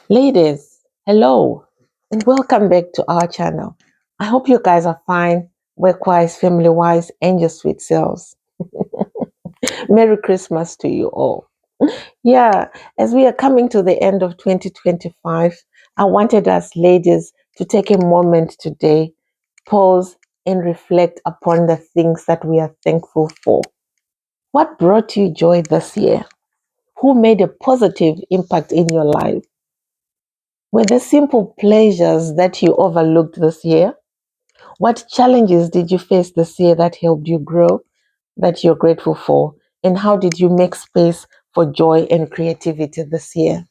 Ladies, hello and welcome back to our channel. I hope you guys are fine, work-wise, family-wise, and your sweet selves. Merry Christmas to you all. Yeah, as we are coming to the end of 2025, I wanted us ladies to take a moment today, pause, and reflect upon the things that we are thankful for. What brought you joy this year? Who made a positive impact in your life? Were there simple pleasures that you overlooked this year? What challenges did you face this year that helped you grow, that you're grateful for? And how did you make space for joy and creativity this year?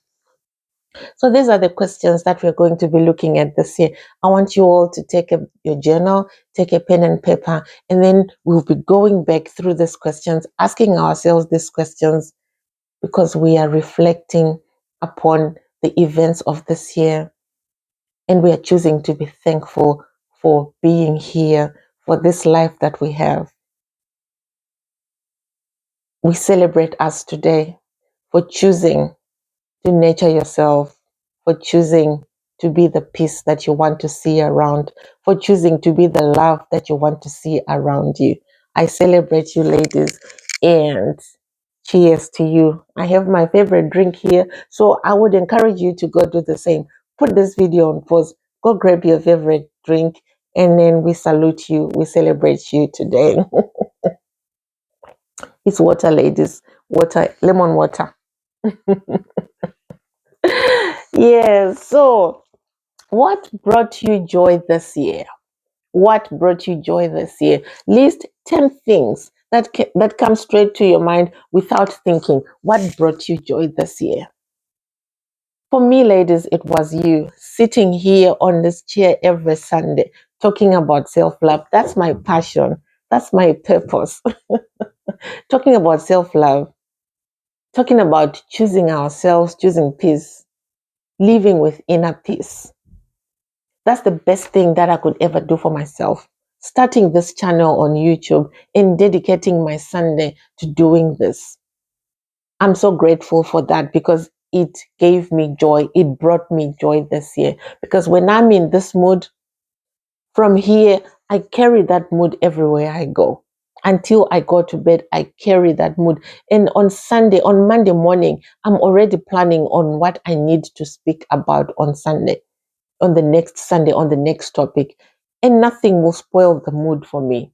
So these are the questions that we're going to be looking at this year. I want you all to take your journal, take a pen and paper, and then we'll be going back through these questions, asking ourselves these questions because we are reflecting upon the events of this year. And we are choosing to be thankful for being here, for this life that we have. We celebrate us today for choosing to nurture yourself, for choosing to be the peace that you want to see around, for choosing to be the love that you want to see around you. I celebrate you, ladies, and cheers to you. I have my favorite drink here, so I would encourage you to go do the same. Put this video on pause, go grab your favorite drink, and then we salute you. We celebrate you today. It's water, ladies. Water, lemon water. Yes. So, what brought you joy this year? What brought you joy this year? List 10 things that come straight to your mind without thinking. What brought you joy this year? For me, ladies, it was you sitting here on this chair every Sunday talking about self-love. That's my passion. That's my purpose. Talking about self-love, talking about choosing ourselves, choosing peace, living with inner peace. That's the best thing that I could ever do for myself. Starting this channel on YouTube and dedicating my Sunday to doing this. I'm so grateful for that because it gave me joy. It brought me joy this year. Because when I'm in this mood, from here, I carry that mood everywhere I go. Until I go to bed, I carry that mood. And on Monday morning, I'm already planning on what I need to speak about on Sunday, on the next Sunday, on the next topic. And nothing will spoil the mood for me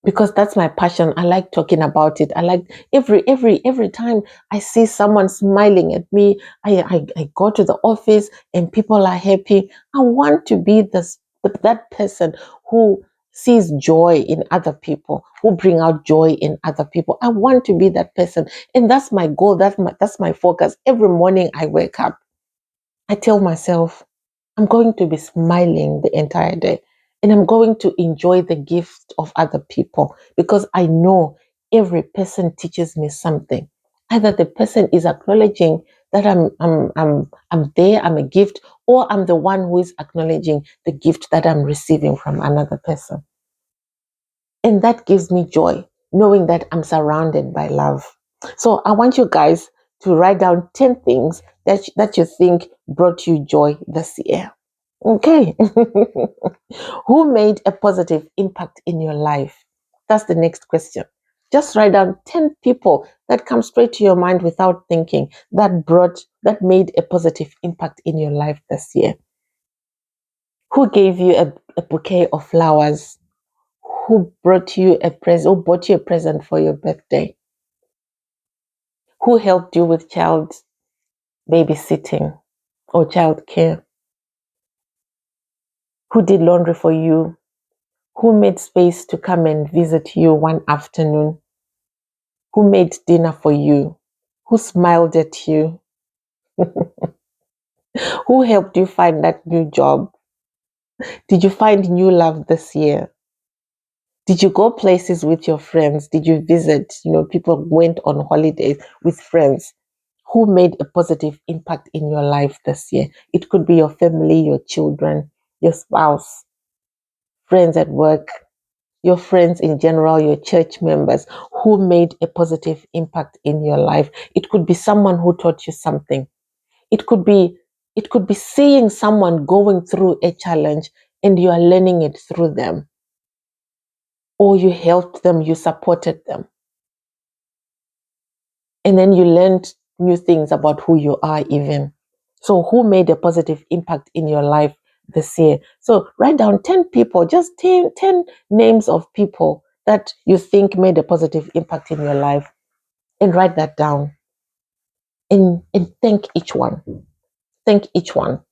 because that's my passion. I like talking about it. I like every time I see someone smiling at me, I go to the office and people are happy. I want to be that person who sees joy in other people, who bring out joy in other people. I want to be that person. And that's my goal. That's my focus. Every morning I wake up, I tell myself, I'm going to be smiling the entire day and I'm going to enjoy the gift of other people because I know every person teaches me something. Either the person is acknowledging that I'm there, I'm a gift, or I'm the one who is acknowledging the gift that I'm receiving from another person. And that gives me joy, knowing that I'm surrounded by love. So I want you guys to write down 10 things that you think brought you joy this year. Okay. Who made a positive impact in your life? That's the next question. Just write down 10 people that come straight to your mind without thinking that made a positive impact in your life this year. Who gave you a bouquet of flowers? Who brought you a present? Who bought you a present for your birthday? Who helped you with child babysitting or child care? Who did laundry for you? Who made space to come and visit you one afternoon? Who made dinner for you? Who smiled at you? Who helped you find that new job? Did you find new love this year? Did you go places with your friends? Did you visit? People went on holidays with friends. Who made a positive impact in your life this year? It could be your family, your children, your spouse, friends at work, your friends in general, your church members. Who made a positive impact in your life? It could be someone who taught you something. It could be It could be seeing someone going through a challenge and you are learning it through them, or you helped them, you supported them. And then you learned new things about who you are even. So who made a positive impact in your life this year? So write down 10 people, just 10 names of people that you think made a positive impact in your life, and write that down, and thank each one. Thank each one.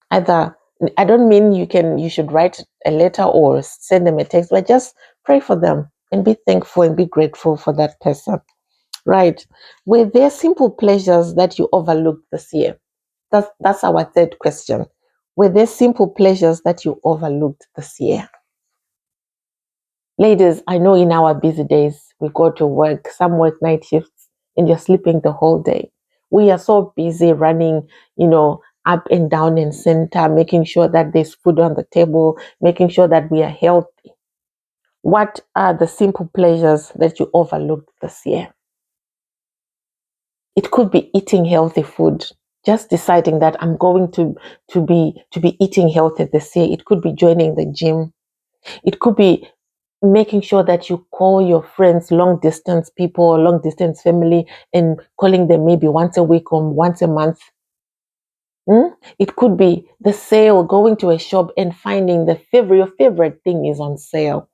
Either, I don't mean you should write a letter or send them a text, but just pray for them and be thankful and be grateful for that person. Right. Were there simple pleasures that you overlooked this year? That's our third question. Were there simple pleasures that you overlooked this year? Ladies, I know in our busy days, we go to work, some work night shifts, and you're sleeping the whole day. We are so busy running, up and down and center, making sure that there's food on the table, making sure that we are healthy. What are the simple pleasures that you overlooked this year? It could be eating healthy food. Just deciding that I'm going to be eating healthy this year. It could be joining the gym. It could be making sure that you call your friends, long distance people, long distance family, and calling them maybe once a week or once a month. It could be the sale, going to a shop and finding your favorite thing is on sale.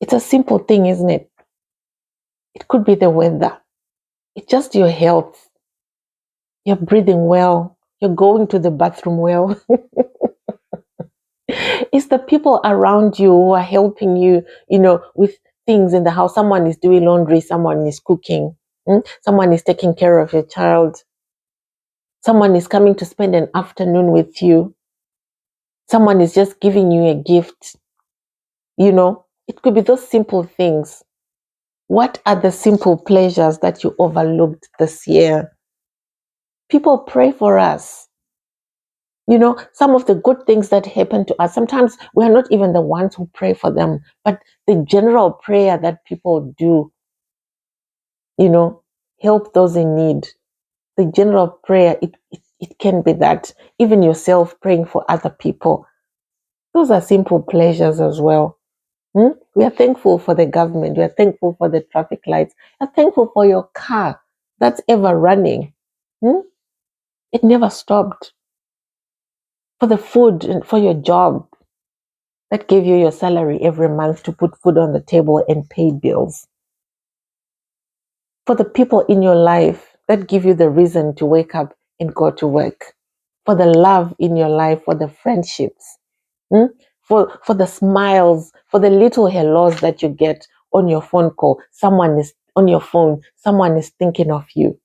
It's a simple thing, isn't it? It could be the weather. It's just your health. You're breathing well. You're going to the bathroom well. It's the people around you who are helping you, with things in the house. Someone is doing laundry, someone is cooking, someone is taking care of your child, someone is coming to spend an afternoon with you, someone is just giving you a gift. It could be those simple things. What are the simple pleasures that you overlooked this year? People pray for us. Some of the good things that happen to us, sometimes we are not even the ones who pray for them, but the general prayer that people do, help those in need. The general prayer, it can be that. Even yourself praying for other people. Those are simple pleasures as well. We are thankful for the government. We are thankful for the traffic lights. We are thankful for your car that's ever running. It never stopped. For the food and for your job that gave you your salary every month to put food on the table and pay bills. For the people in your life that give you the reason to wake up and go to work. For the love in your life, for the friendships, for the smiles, for the little hellos that you get on your phone call. Someone is on your phone, someone is thinking of you.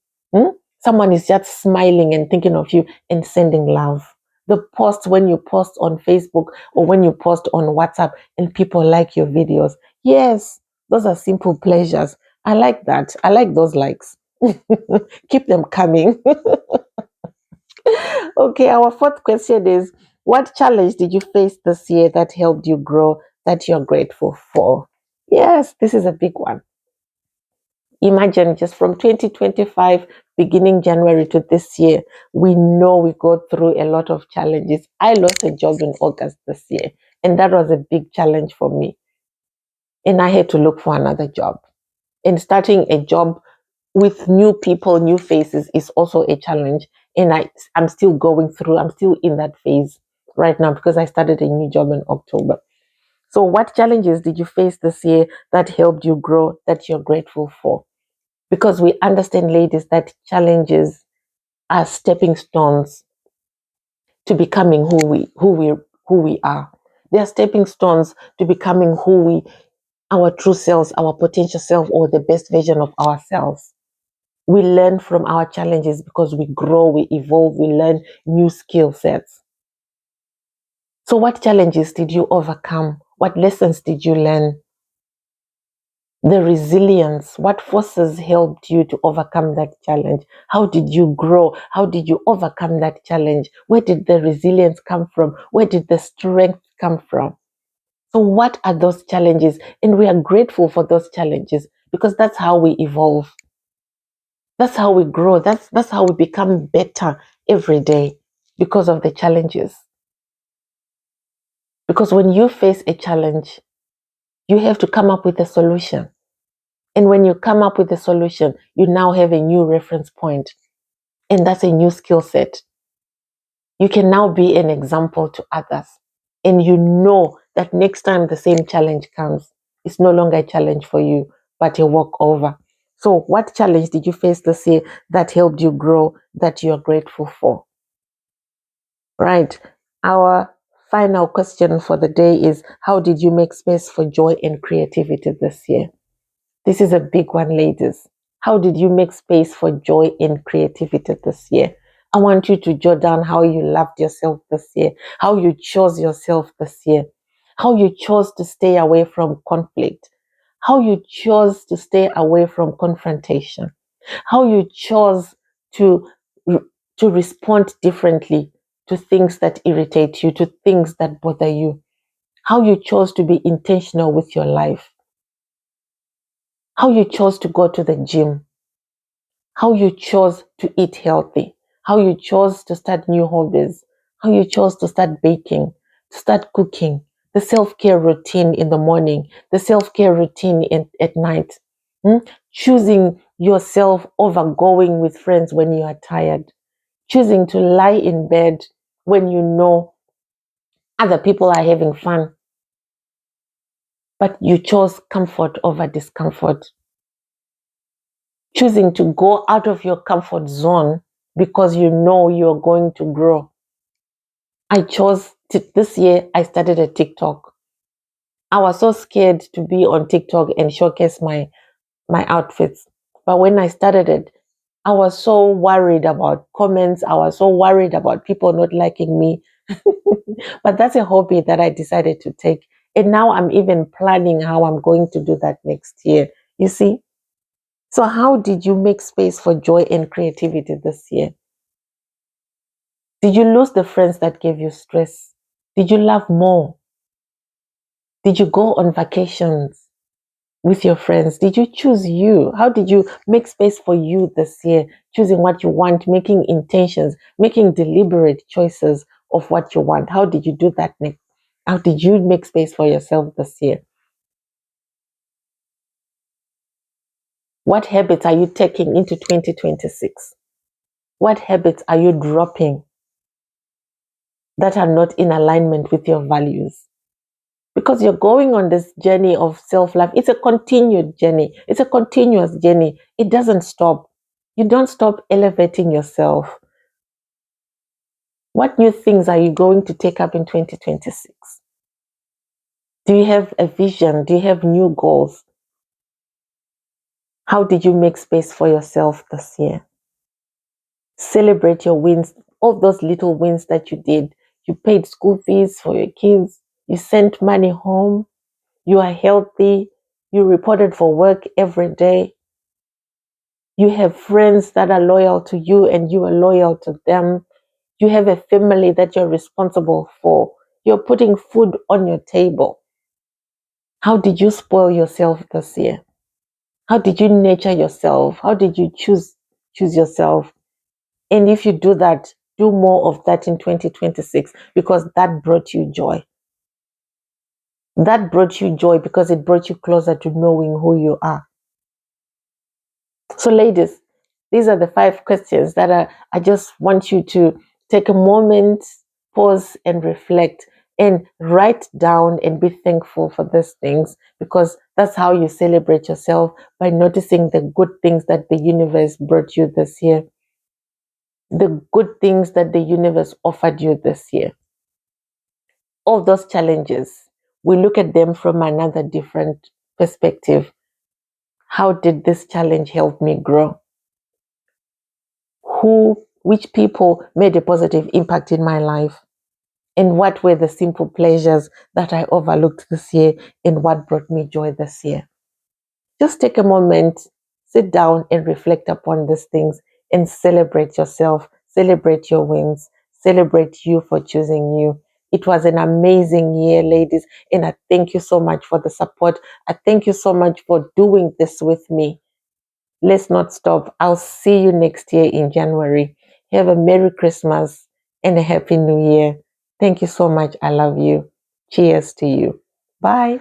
Someone is just smiling and thinking of you and sending love. The post when you post on Facebook or when you post on WhatsApp and people like your videos. Yes, those are simple pleasures. I like that. I like those likes. Keep them coming. Okay, our fourth question is, what challenge did you face this year that helped you grow that you're grateful for? Yes, this is a big one. Imagine just from 2025, beginning January to this year, we know we go through a lot of challenges. I lost a job in August this year, and that was a big challenge for me. And I had to look for another job. And starting a job with new people, new faces is also a challenge. And I'm still going through, I'm still in that phase right now because I started a new job in October. So, what challenges did you face this year that helped you grow that you're grateful for? Because we understand, ladies, that challenges are stepping stones to becoming who we are. They are stepping stones to becoming our true selves, our potential self, or the best version of ourselves. We learn from our challenges because we grow, we evolve, we learn new skill sets. So, what challenges did you overcome? What lessons did you learn? The resilience, what forces helped you to overcome that challenge? How did you grow? How did you overcome that challenge? Where did the resilience come from? Where did the strength come from? So, what are those challenges? And we are grateful for those challenges because that's how we evolve. That's how we grow. That's how we become better every day because of the challenges. Because when you face a challenge, you have to come up with a solution. And when you come up with a solution, you now have a new reference point. And that's a new skill set. You can now be an example to others. And you know that next time the same challenge comes, it's no longer a challenge for you, but a walkover. So, what challenge did you face this year that helped you grow, that you're grateful for? Right. Our final question for the day is, how did you make space for joy and creativity this year? This is a big one, ladies. How did you make space for joy and creativity this year? I want you to jot down how you loved yourself this year, how you chose yourself this year, how you chose to stay away from conflict, how you chose to stay away from confrontation, how you chose to, to respond differently to things that irritate you, to things that bother you, how you chose to be intentional with your life, how you chose to go to the gym, how you chose to eat healthy, how you chose to start new hobbies, how you chose to start baking, to start cooking, the self-care routine in the morning, the self-care routine at night, choosing yourself over going with friends when you are tired, choosing to lie in bed when you know other people are having fun, but you chose comfort over discomfort, choosing to go out of your comfort zone because you know you're going to grow. I chose this year, I started a TikTok. I was so scared to be on TikTok and showcase my outfits. But when I started it, I was so worried about comments. I was so worried about people not liking me. But that's a hobby that I decided to take. And now I'm even planning how I'm going to do that next year. You see? So, how did you make space for joy and creativity this year? Did you lose the friends that gave you stress? Did you love more? Did you go on vacations with your friends? Did you choose you? How did you make space for you this year? Choosing what you want, making intentions, making deliberate choices of what you want. How did you do that next? How did you make space for yourself this year? What habits are you taking into 2026? What habits are you dropping that are not in alignment with your values? Because you're going on this journey of self-love. It's a continued journey. It's a continuous journey. It doesn't stop. You don't stop elevating yourself. What new things are you going to take up in 2026? Do you have a vision? Do you have new goals? How did you make space for yourself this year? Celebrate your wins, all those little wins that you did. You paid school fees for your kids. You sent money home. You are healthy. You reported for work every day. You have friends that are loyal to you and you are loyal to them. You have a family that you're responsible for. You're putting food on your table. How did you spoil yourself this year? How did you nurture yourself? How did you choose yourself? And if you do that, do more of that in 2026 because that brought you joy. That brought you joy because it brought you closer to knowing who you are. So, ladies, these are the 5 questions that I just want you to take a moment, pause, and reflect and write down and be thankful for these things because that's how you celebrate yourself by noticing the good things that the universe brought you this year, the good things that the universe offered you this year. All those challenges, we look at them from another different perspective. How did this challenge help me grow? Which people made a positive impact in my life? And what were the simple pleasures that I overlooked this year? And what brought me joy this year? Just take a moment, sit down and reflect upon these things and celebrate yourself, celebrate your wins, celebrate you for choosing you. It was an amazing year, ladies, and I thank you so much for the support. I thank you so much for doing this with me. Let's not stop. I'll see you next year in January. Have a Merry Christmas and a Happy New Year. Thank you so much. I love you. Cheers to you. Bye.